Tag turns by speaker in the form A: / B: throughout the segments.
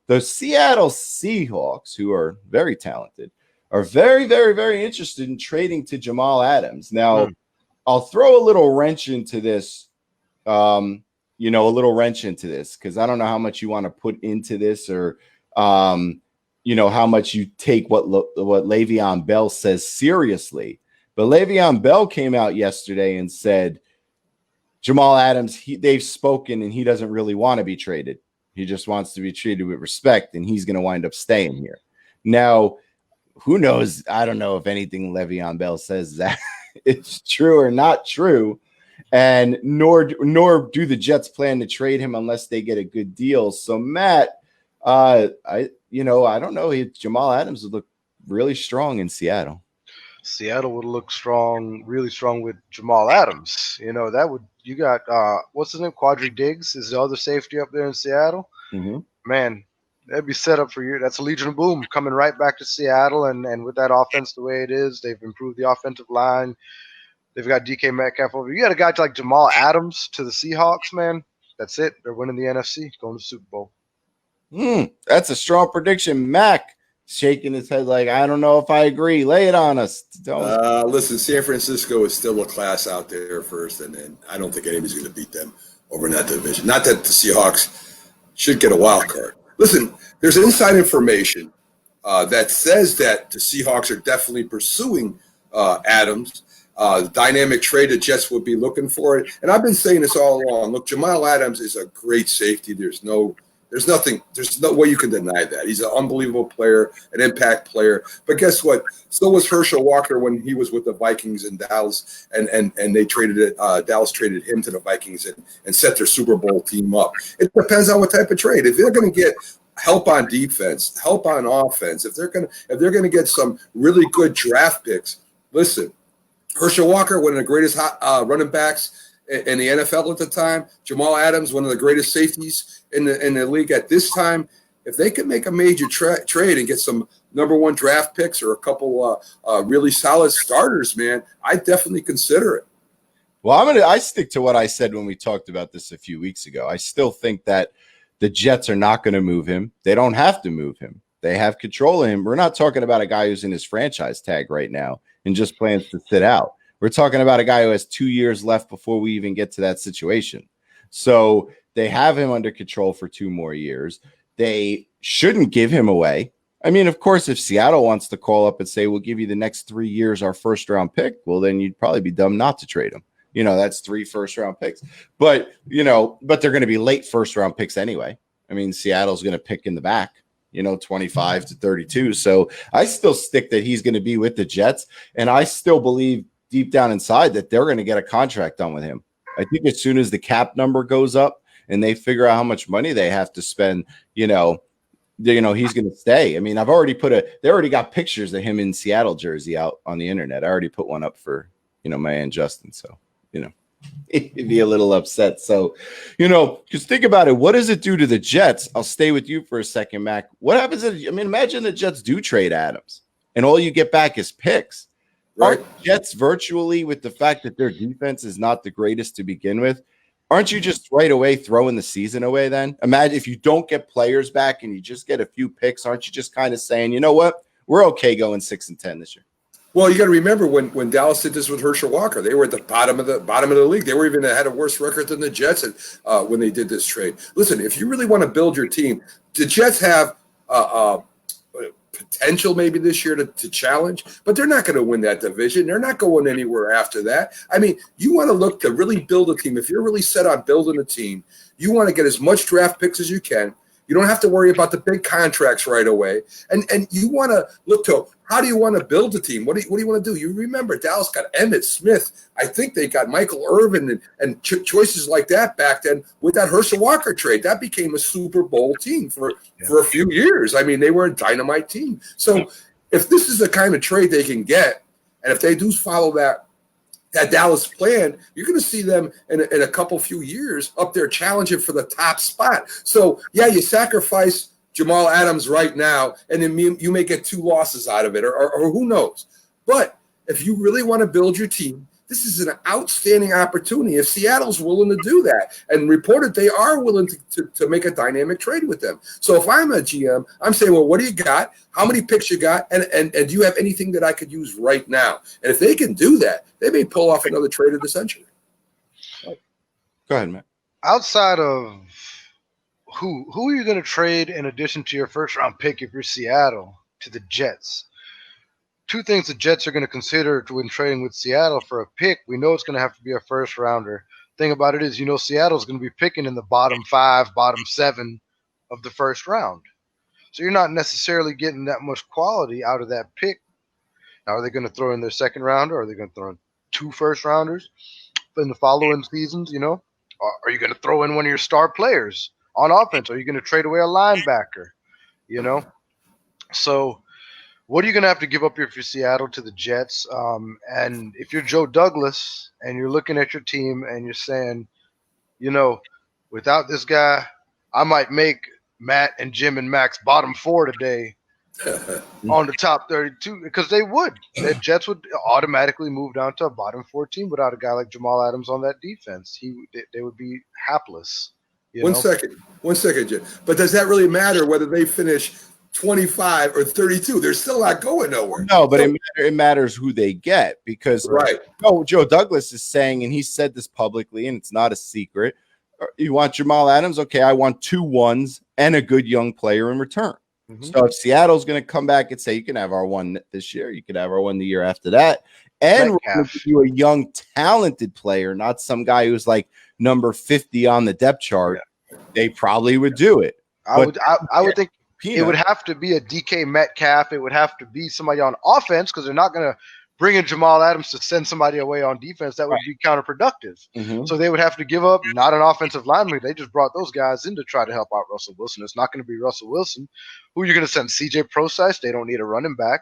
A: The Seattle Seahawks, who are very talented, are very, very, very interested in trading to Jamal Adams. Now, I'll throw a little wrench into this, because I don't know how much you want to put into this or, how much you take what Le'Veon Bell says seriously. But Le'Veon Bell came out yesterday and said, Jamal Adams, they've spoken and he doesn't really want to be traded. He just wants to be treated with respect, and he's going to wind up staying here. Now, who knows? I don't know if anything Le'Veon Bell says that it's true or not true, and nor do the Jets plan to trade him unless they get a good deal. So, Matt, I don't know. Jamal Adams would look really strong in Seattle.
B: Seattle would look strong, really strong with Jamal Adams. You got what's his name? Quadri Diggs is the other safety up there in Seattle.
A: Mm-hmm.
B: Man, that'd be set up for you. That's a Legion of Boom coming right back to Seattle, and with that offense the way it is, they've improved the offensive line. They've got DK Metcalf over. You got a guy like Jamal Adams to the Seahawks, man. That's it. They're winning the NFC, going to the Super Bowl.
A: That's a strong prediction, Mac. Shaking his head like, I don't know if I agree. Lay it on us.
C: Listen, San Francisco is still a class out there first, and I don't think anybody's going to beat them over in that division. Not that the Seahawks should get a wild card. Listen, there's inside information that says that the Seahawks are definitely pursuing Adams. Dynamic trade, the Jets would be looking for it. And I've been saying this all along. Look, Jamal Adams is a great safety. There's no way you can deny that. He's an unbelievable player, an impact player. But guess what? So was Herschel Walker when he was with the Vikings in Dallas, and they traded it. Dallas traded him to the Vikings and set their Super Bowl team up. It depends on what type of trade. If they're going to get help on defense, help on offense, if they're going to get some really good draft picks, listen, Herschel Walker, one of the greatest running backs in the NFL at the time. Jamal Adams, one of the greatest safeties in the league at this time. If they could make a major trade and get some number one draft picks or a couple really solid starters, man, I definitely consider it.
A: Well, I stick to what I said when we talked about this a few weeks ago. I still think that the Jets are not going to move him. They don't have to move him. They have control of him. We're not talking about a guy who's in his franchise tag right now and just plans to sit out. We're talking about a guy who has 2 years left before we even get to that situation. So they have him under control for 2 more years. They shouldn't give him away. I mean, of course, if Seattle wants to call up and say, we'll give you the next 3 years our first round pick, well, then you'd probably be dumb not to trade him. That's 3 first round picks. But they're going to be late first round picks anyway. I mean, Seattle's going to pick in the back, 25 to 32. So I still stick that he's going to be with the Jets. And I still believe deep down inside that they're going to get a contract done with him. I think as soon as the cap number goes up and they figure out how much money they have to spend, he's going to stay. I mean, they already got pictures of him in Seattle jersey out on the internet. I already put one up for, my Aunt Justin. So, he'd be a little upset. So, because think about it. What does it do to the Jets? I'll stay with you for a second, Mac. What happens imagine the Jets do trade Adams and all you get back is picks.
C: Right.
A: Aren't Jets virtually, with the fact that their defense is not the greatest to begin with, aren't you just right away throwing the season away then? Imagine if you don't get players back and you just get a few picks, aren't you just kind of saying, you know what, we're okay going 6-10 this year?
C: Well, you got to remember when Dallas did this with Herschel Walker, they were at the bottom of the league. They were even had a worse record than the Jets when they did this trade. Listen, if you really want to build your team, the Jets have potential maybe this year to challenge, but they're not going to win that division. They're not going anywhere after that. I mean, you want to look to really build a team. If you're really set on building a team, you want to get as much draft picks as you can. You don't have to worry about the big contracts right away. And you want to look to how do you want to build a team? What do you want to do? You remember Dallas got Emmitt Smith. I think they got Michael Irvin and choices like that back then with that Herschel Walker trade. That became a Super Bowl team for a few years. I mean, they were a dynamite team. So if this is the kind of trade they can get, and if they do follow that Dallas plan, you're going to see them in a couple few years up there challenging for the top spot. So, yeah, you sacrifice Jamal Adams right now, and then you may get 2 losses out of it, or who knows. But if you really want to build your team, This is an outstanding opportunity if Seattle's willing to do that. And reported they are willing to make a dynamic trade with them. So if I'm a GM, I'm saying, well, what do you got? How many picks you got? And do you have anything that I could use right now? And if they can do that, they may pull off another trade of the century.
A: Go ahead, Matt.
B: Outside of who are you going to trade in addition to your first round pick if you're Seattle to the Jets? Two things the Jets are going to consider when trading with Seattle for a pick. We know it's going to have to be a first rounder. Thing about it is, Seattle's going to be picking in the bottom 5, bottom 7 of the first round. So you're not necessarily getting that much quality out of that pick. Now, are they going to throw in their second rounder? Or are they going to throw in 2 first rounders in the following seasons? Are you going to throw in one of your star players on offense? Are you going to trade away a linebacker? So what are you going to have to give up here for Seattle to the Jets? And if you're Joe Douglas and you're looking at your team and you're saying, without this guy, I might make Matt and Jim and Max bottom 4 today on the top 32, because they would. The Jets would automatically move down to a bottom 4 team without a guy like Jamal Adams on that defense. They would be hapless.
C: One second, Jim. But does that really matter whether they finish 25 or 32? They're still not going nowhere.
A: No, but it matters who they get, because Joe Douglas is saying, and he said this publicly, and it's not a secret. You want Jamal Adams? Okay, I want 2 1s and a good young player in return. Mm-hmm. So if Seattle's going to come back and say, you can have our 1 this year, you can have our 1 the year after that, and we're going to give you a young, talented player, not some guy who's like number 50 on the depth chart, they probably would do it.
B: I would think it would have to be a DK Metcalf. It would have to be somebody on offense, because they're not going to bring in Jamal Adams to send somebody away on defense. That would be counterproductive. Mm-hmm. So they would have to give up not an offensive lineman. They just brought those guys in to try to help out Russell Wilson. It's not going to be Russell Wilson. Who are you going to send? CJ Procise? They don't need a running back.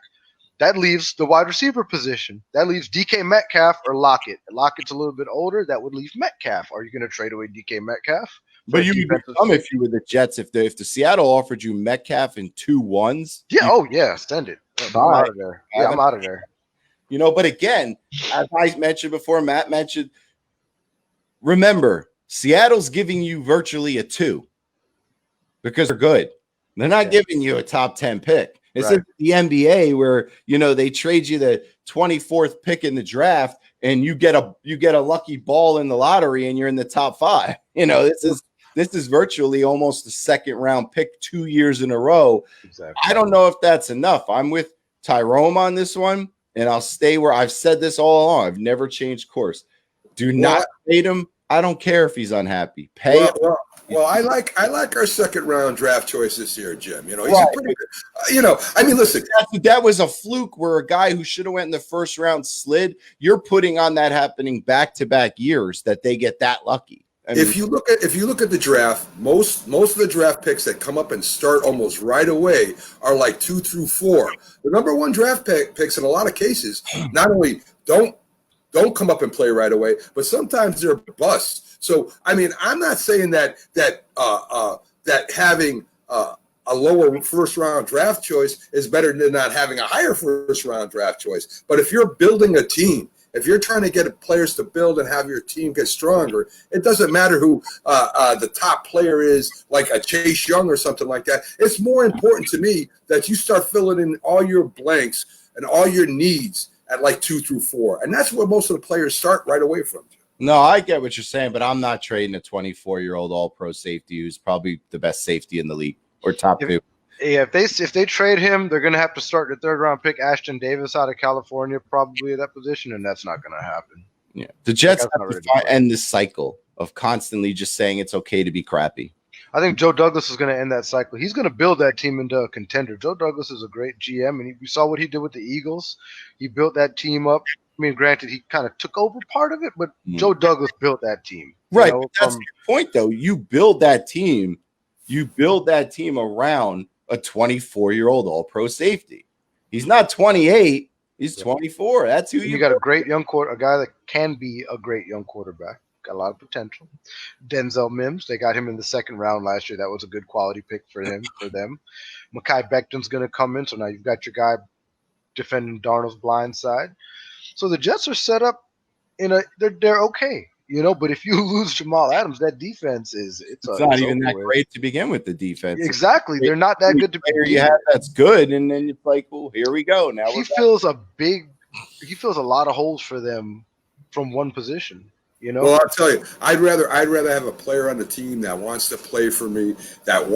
B: That leaves the wide receiver position. That leaves DK Metcalf or Lockett. Lockett's a little bit older. That would leave Metcalf. Are you going to trade away DK Metcalf?
A: But you would come if you were the Jets. If the Seattle offered you Metcalf and 2 1s.
B: Yeah. Send it. I'm out of there. I'm out of there.
A: But again, as I mentioned before, Matt mentioned, remember, Seattle's giving you virtually a 2 because they're good. They're not giving you a top 10 pick. It's like the NBA where, they trade you the 24th pick in the draft and you get a lucky ball in the lottery and you're in the top 5. This is virtually almost the second round pick 2 years in a row. Exactly. I don't know if that's enough. I'm with Tyrone on this one. And I'll stay where I've said this all along. I've never changed course. Do not trade him. I don't care if he's unhappy. Pay him.
C: Well, I like our second round draft choice this year, Jim. He's a pretty good. Listen,
A: that was a fluke where a guy who should have went in the first round slid. You're putting on that happening back-to-back years that they get that lucky.
C: If you look at the draft, most of the draft picks that come up and start almost right away are like 2 through 4. The number 1 draft picks in a lot of cases not only don't come up and play right away, but sometimes they're busts. So I'm not saying that having a lower first round draft choice is better than not having a higher first round draft choice. But if you're building a team, if you're trying to get players to build and have your team get stronger, it doesn't matter who the top player is, like a Chase Young or something like that. It's more important to me that you start filling in all your blanks and all your needs at like 2 through 4. And that's where most of the players start right away from.
A: No, I get what you're saying, but I'm not trading a 24-year-old all-pro safety who's probably the best safety in the league or top 2.
B: Yeah, if they trade him, they're going to have to start the third round pick Ashton Davis out of California probably at that position, and that's not going to happen.
A: Yeah, the Jets have to end this cycle of constantly just saying it's okay to be crappy.
B: I think Joe Douglas is going to end that cycle. He's going to build that team into a contender. Joe Douglas is a great GM, and we saw what he did with the Eagles. He built that team up. Granted, he kind of took over part of it, but Joe Douglas built that team.
A: Right, that's the point, though. You build that team. You build that team around a 24-year-old all-pro safety. He's not 28. He's 24. That's who
B: you got. A great young a guy that can be a great young quarterback. Got a lot of potential. Denzel Mims, they got him in the second round last year. That was a good quality pick for them. Mekhi Becton's going to come in, so now you've got your guy defending Darnold's blind side. So the Jets are set up they're okay, But if you lose Jamal Adams, that defense it's
A: not even
B: over
A: that
B: with.
A: great to begin with. The defense,
B: Exactly, they're not that good to
A: player
B: begin
A: you have
B: with.
A: that's good, and then it's like, well, here we go. Now
B: He fills a lot of holes for them from one position.
C: Well, I'll tell you, I'd rather have a player on the team that wants to play for me, that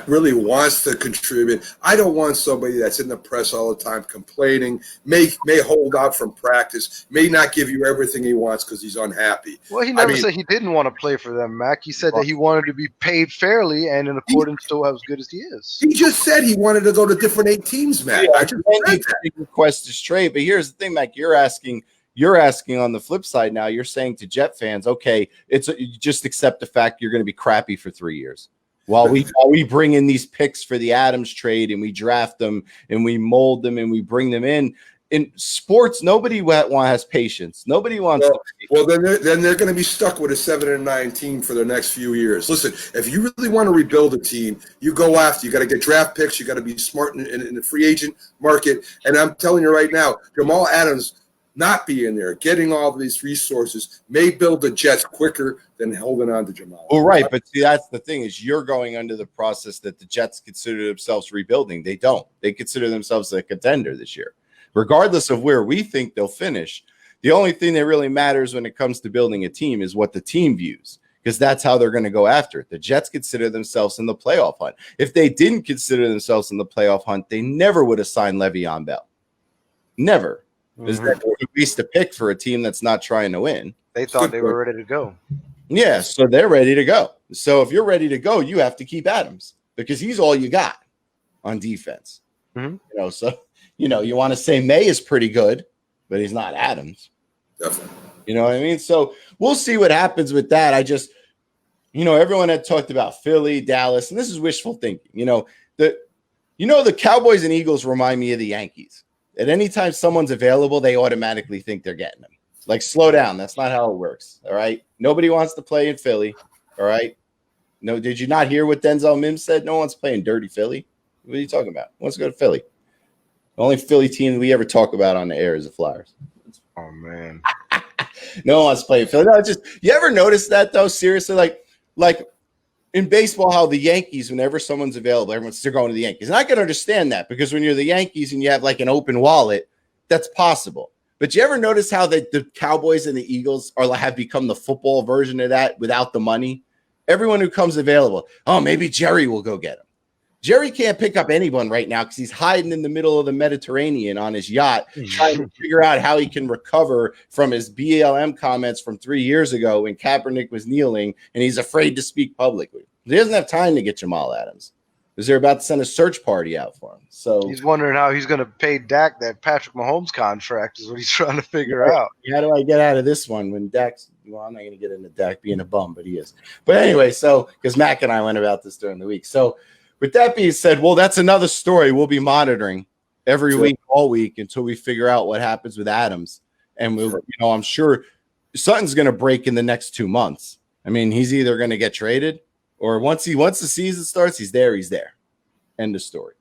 C: really wants to contribute. I don't want somebody that's in the press all the time complaining, may hold out from practice, may not give you everything he wants because he's unhappy.
B: Well, he never said he didn't want to play for them, Mac. He said that he wanted to be paid fairly and in accordance to as good as he is.
C: He just said he wanted to go to different 8 teams, Mac.
A: Yeah,
C: I just said that.
A: Request is trade, but here's the thing, Mac. You're asking on the flip side now. You're saying to Jet fans, okay, you just accept the fact you're going to be crappy for 3 years while we bring in these picks for the Adams trade and we draft them and we mold them and we bring them in. In sports, nobody has patience. Nobody wants.
C: Well, then they're going to be stuck with a 7-9 team for the next few years. Listen, if you really want to rebuild a team, you go after. You got to get draft picks. You got to be smart in the free agent market. And I'm telling you right now, Jamal Adams not being there, getting all of these resources may build the Jets quicker than holding on to Jamal.
A: Well, right, but see, that's the thing is you're going under the process that the Jets consider themselves rebuilding. They don't. They consider themselves a contender this year. Regardless of where we think they'll finish, the only thing that really matters when it comes to building a team is what the team views, because that's how they're going to go after it. The Jets consider themselves in the playoff hunt. If they didn't consider themselves in the playoff hunt, they never would have signed Le'Veon Bell. Never. Because that would waste a pick for a team that's not trying to win.
B: They thought they were ready to go.
A: Yeah, so they're ready to go. So if you're ready to go, you have to keep Adams because he's all you got on defense.
B: Mm-hmm.
A: So you want to say May is pretty good, but he's not Adams.
C: Definitely.
A: You know what I mean? So we'll see what happens with that. I just, everyone had talked about Philly, Dallas, and this is wishful thinking. The Cowboys and Eagles remind me of the Yankees. At any time someone's available, they automatically think they're getting them. Like, slow down. That's not how it works. All right. Nobody wants to play in Philly. All right. No, did you not hear what Denzel Mims said? No one's playing dirty Philly. What are you talking about? Who wants to go to Philly? The only Philly team we ever talk about on the air is the Flyers.
B: Oh, man.
A: No one wants to play in Philly. No, you ever notice that, though? Seriously, like in baseball, how the Yankees, whenever someone's available, everyone's they're going to the Yankees. And I can understand that because when you're the Yankees and you have like an open wallet, that's possible. But you ever notice how the Cowboys and the Eagles have become the football version of that without the money? Everyone who comes available, maybe Jerry will go get him. Jerry can't pick up anyone right now because he's hiding in the middle of the Mediterranean on his yacht, trying to figure out how he can recover from his BLM comments from 3 years ago when Kaepernick was kneeling, and he's afraid to speak publicly. He doesn't have time to get Jamal Adams because they're about to send a search party out for him. So
B: he's wondering how he's going to pay Dak that Patrick Mahomes contract is what he's trying to figure out.
A: How do I get out of this one when Dak's – well, I'm not going to get into Dak being a bum, but he is. But anyway, so because Mac and I went about this during the week. So with that being said, well, that's another story we'll be monitoring every week, all week, until we figure out what happens with Adams. And I'm sure something's going to break in the next 2 months. I mean, he's either going to get traded or once the season starts, he's there. End of story.